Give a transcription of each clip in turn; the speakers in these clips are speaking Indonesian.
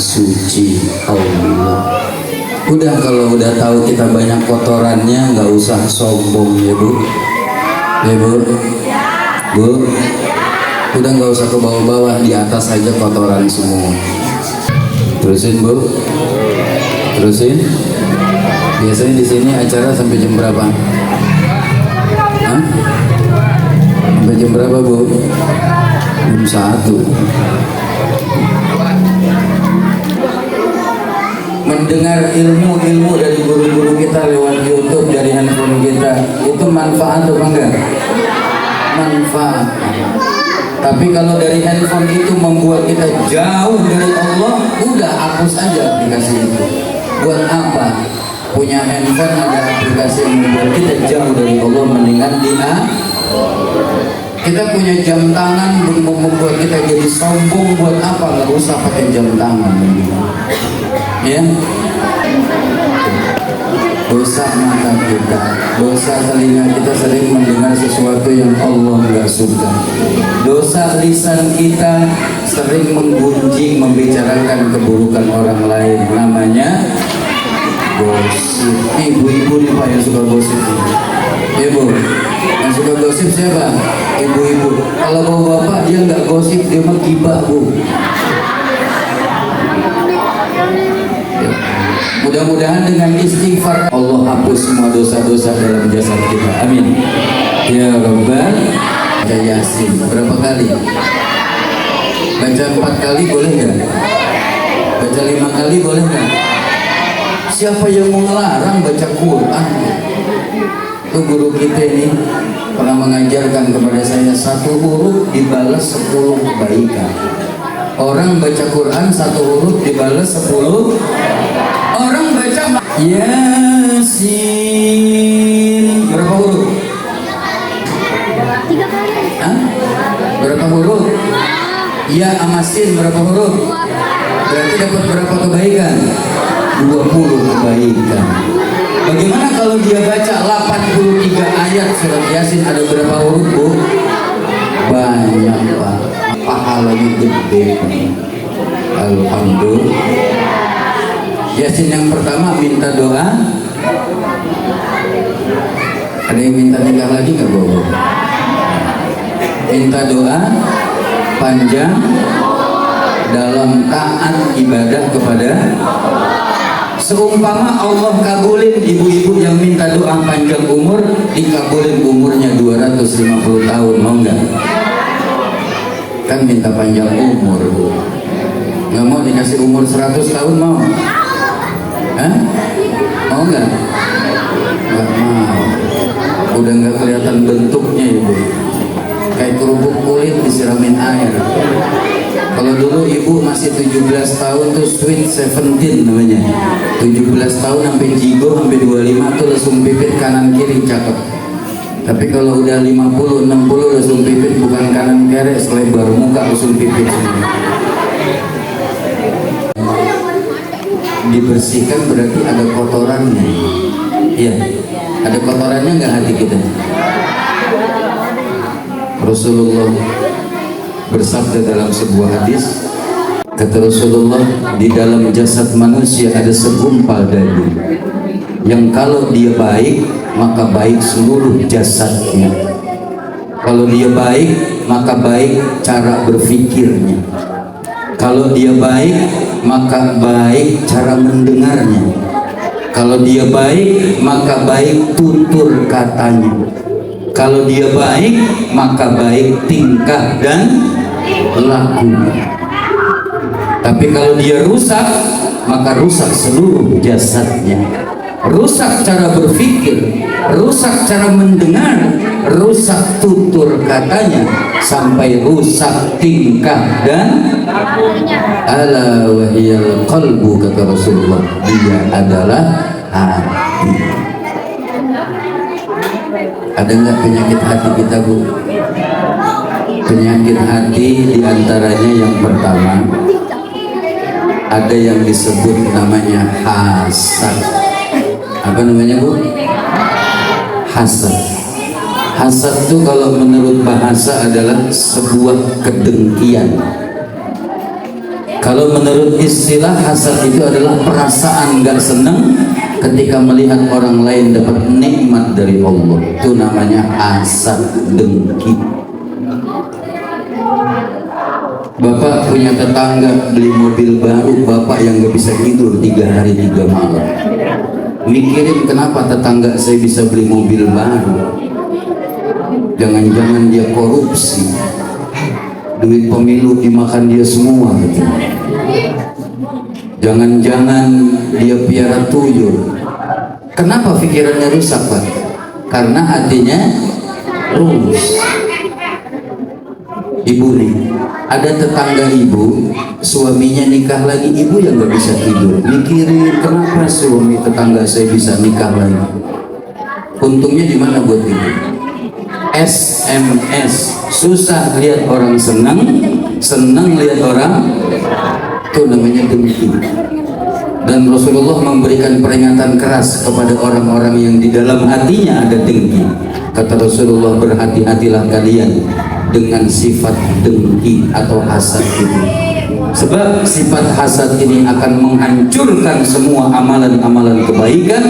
suci Allah. Udah, kalau udah tahu kita banyak kotorannya, nggak usah sombong ya Bu. Ya Bu, Bu, udah nggak usah ke bawah-bawah, di atas aja kotoran semua. Terusin Bu, terusin. Biasanya di sini acara sampai jam berapa? Hah? Sampai jam berapa Bu? Jam 1. Mendengar ilmu-ilmu dari guru-guru kita lewat YouTube, dari handphone kita, itu manfaat atau enggak? Manfaat. Tapi kalau dari handphone itu membuat kita jauh dari Allah, udah hapus aja aplikasi itu. Buat apa? Punya handphone ada aplikasi yang membuat kita jauh dari Allah, mendingan dia. Kita punya jam tangan membuat kita jadi sombong, buat apa? Gak usah pakai jam tangan. Ya, dosa mata kita, dosa telinga kita sering mendengar sesuatu yang Allah gak suka. Dosa lisan kita sering menggunjing, membicarakan keburukan orang lain. Namanya gosip. Ibu-ibu nih Pak yang suka gosip. Ibu yang suka gosip siapa? Ibu-ibu. Kalau bapak dia nggak gosip, dia mah gibah Bu. Mudah-mudahan dengan istighfar Allah hapus semua dosa-dosa dalam jasad kita. Amin. Ya Rabbal. Baca Yasin berapa kali? Baca 4 kali boleh nggak? Baca 5 kali boleh nggak? Siapa yang mau ngelarang baca Quran? Itu guru kita ini pernah mengajarkan kepada saya, 1 huruf dibalas 10 kebaikan. Orang baca Quran 1 huruf dibalas 10. Orang baca Yasin berapa huruf? 3 kali. Hah? Berapa huruf? Ya amasin berapa huruf? Berarti dapat berapa kebaikan? 20 kebaikan. Bagaimana kalau dia baca 83 ayat surat Yasin, ada berapa huruf Bu? Banyak Pak. Pahalanya gede. Alhamdulillah. Yasin yang pertama minta doa. Ada yang minta nikah lagi nggak Bu? Minta doa panjang dalam taat ibadah kepada. Seumpama Allah kabulin ibu-ibu yang minta doa panjang umur, dikabulin umurnya 250 tahun, mau nggak? Kan minta panjang umur Bu. Nggak mau dikasih umur 100 tahun mau? Hah? Mau nggak? Nggak mau. Udah nggak kelihatan bentuknya Ibu. Kayak kerupuk kulit disiramin air. Kalau dulu ibu masih 17 tahun tuh sweet 17 namanya. 17 tahun sampai jigo sampai 25 tuh langsung pipit kanan kiri cakep. Tapi kalau udah 50 60 langsung pipit bukan kanan kiri, selebar muka langsung pipit semua. Dibersihkan berarti ada kotorannya. Iya, ada kotorannya nggak hati kita? Rasulullah bersabda dalam sebuah hadis, kata Rasulullah, di dalam jasad manusia ada segumpal daging yang kalau dia baik maka baik seluruh jasadnya. Kalau dia baik maka baik cara berpikirnya. Kalau dia baik maka baik cara mendengarnya. Kalau dia baik maka baik tutur katanya. Kalau dia baik maka baik tingkah dan lakunya. Tapi kalau dia rusak maka rusak seluruh jasadnya. Rusak cara berpikir, rusak cara mendengar, rusak tutur katanya, sampai rusak tingkah dan ala wahiyal qalbu, kata Rasulullah, dia adalah hati. Ada nggak penyakit hati kita Bu? Penyakit hati diantaranya yang pertama, ada yang disebut namanya hasad. Apa namanya Bu? Hasad. Hasad itu kalau menurut bahasa adalah sebuah kedengkian. Kalau menurut istilah hasad itu adalah perasaan gak senang ketika melihat orang lain dapat nikmat dari Allah. Itu namanya hasad, dengki. Bapak punya tetangga beli mobil baru, bapak yang gak bisa tidur 3 hari 3 malam. Mikirin kenapa tetangga saya bisa beli mobil baru. Jangan-jangan dia korupsi, duit pemilu dimakan dia semua gitu. Jangan-jangan dia piara tuyul. Kenapa pikirannya rusak, Pak? Karena hatinya rusak. Ibu nih, ada tetangga ibu, suaminya nikah lagi, ibu yang gak bisa tidur, mikirin kenapa suami tetangga saya bisa nikah lagi. Untungnya di mana buat ibu? SMS, susah lihat orang senang, senang lihat orang, itu namanya dengki. Dan Rasulullah memberikan peringatan keras kepada orang-orang yang di dalam hatinya ada dengki. Kata Rasulullah, berhati-hatilah kalian dengan sifat dengki atau hasad ini. Sebab sifat hasad ini akan menghancurkan semua amalan-amalan kebaikan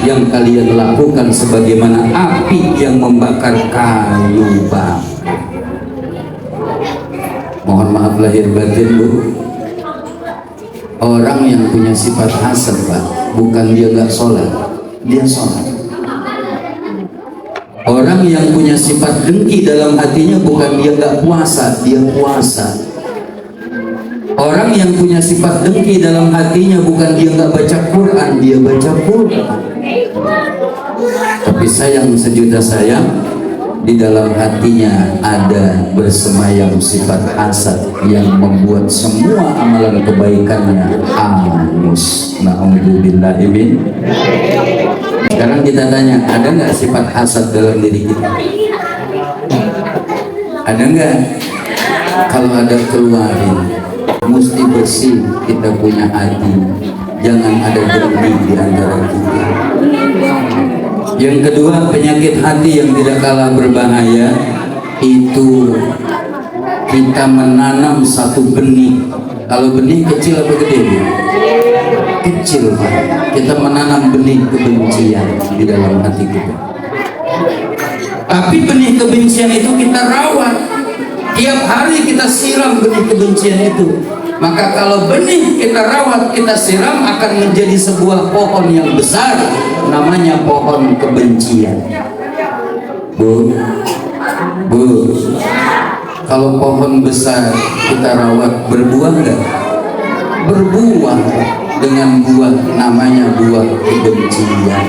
yang kalian lakukan, sebagaimana api yang membakar kayu bakar. Mohon maaf lahir batin, Bu. Orang yang punya sifat hasad, Pak, bukan dia gak sholat, dia sholat. Orang yang punya sifat dengki dalam hatinya bukan dia gak puasa, dia puasa. Orang yang punya sifat dengki dalam hatinya bukan dia gak baca Quran, dia baca Quran. Tapi sayang sejuta sayang, di dalam hatinya ada bersemayam sifat hasad yang membuat semua amalan kebaikannya hangus. Na'udzubillah. Sekarang kita tanya, ada nggak sifat hasad dalam diri kita? Ada nggak? Kalau ada, keluarin. Mesti bersih kita punya hati. Jangan ada dengki di antara kita. Yang kedua, penyakit hati yang tidak kalah berbahaya itu kita menanam satu benih. Kalau benih kecil apa gede, Bu? Kecil, Pak. Kita menanam benih kebencian di dalam hati kita. Tapi benih kebencian itu kita rawat. Tiap hari kita siram benih kebencian itu. Maka kalau benih kita rawat, kita siram, akan menjadi sebuah pohon yang besar, namanya pohon kebencian. Bu, kalau pohon besar kita rawat, berbuah enggak? Berbuah, dengan buah namanya buah kebencian.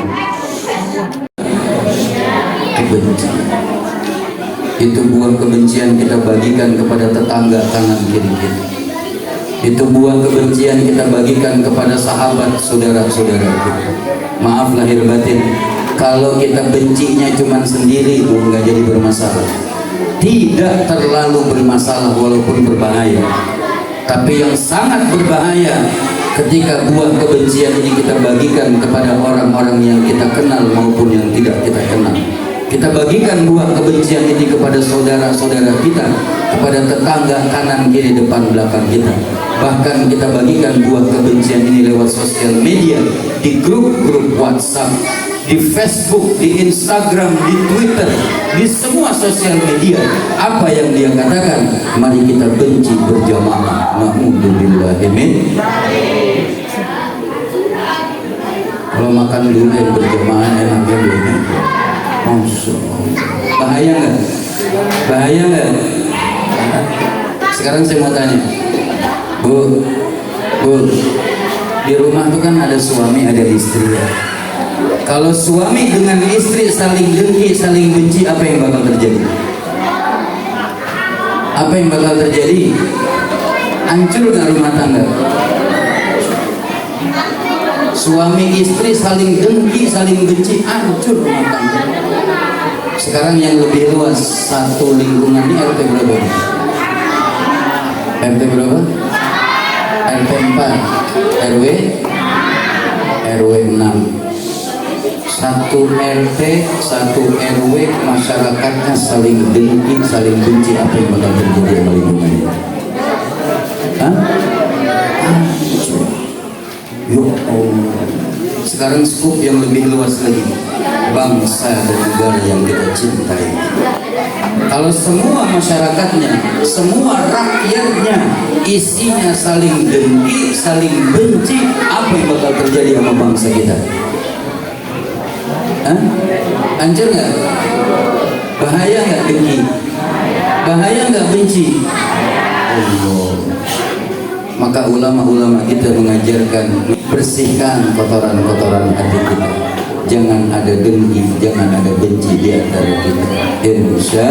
Kebencian itu buah kebencian kita bagikan kepada tetangga kanan kiri kita. Itu buah kebencian kita bagikan kepada sahabat, saudara-saudara kita. Maaf lahir batin, kalau kita bencinya cuma sendiri itu nggak jadi bermasalah. Tidak terlalu bermasalah walaupun berbahaya. Tapi yang sangat berbahaya ketika buah kebencian ini kita bagikan kepada orang-orang yang kita kenal maupun yang tidak kita kenal. Kita bagikan buah kebencian ini kepada saudara-saudara kita, kepada tetangga kanan kiri depan belakang kita. Bahkan kita bagikan buah kebencian ini lewat sosial media, di grup-grup WhatsApp, di Facebook, di Instagram, di Twitter, di semua sosial media. Apa yang dia katakan, mari kita benci berjamaah. Na'udzubillah. Kalau makan durian berjamaah enaknya durian. Bahaya nggak? Bahaya nggak? Sekarang saya mau tanya, Bu, di rumah tuh kan ada suami, ada istri ya. Kalau suami dengan istri saling dengki, saling benci, apa yang bakal terjadi? Apa yang bakal terjadi? Hancur nggak rumah tangga? Suami istri saling dengki, saling benci, hancur rumah tangga. Sekarang yang lebih luas, satu lingkungan ini RT berapa? RT berapa? RT 4, RW 6. Satu RT, satu RW, masyarakatnya saling dengki, saling benci. Apa yang bakal terjadi sama lingkungan ini? Hah? Sekarang skup yang lebih luas lagi, bangsa dan negara yang kita cintai. Kalau semua masyarakatnya, semua rakyatnya isinya saling dengki, saling benci, apa yang bakal terjadi sama bangsa kita? Hah? Hancur nggak? Bahaya nggak dengki? Bahaya nggak benci? Allah. Maka ulama-ulama kita mengajarkan, bersihkan kotoran-kotoran hati kita. Jangan ada dengki, jangan ada benci di antara kita. Insya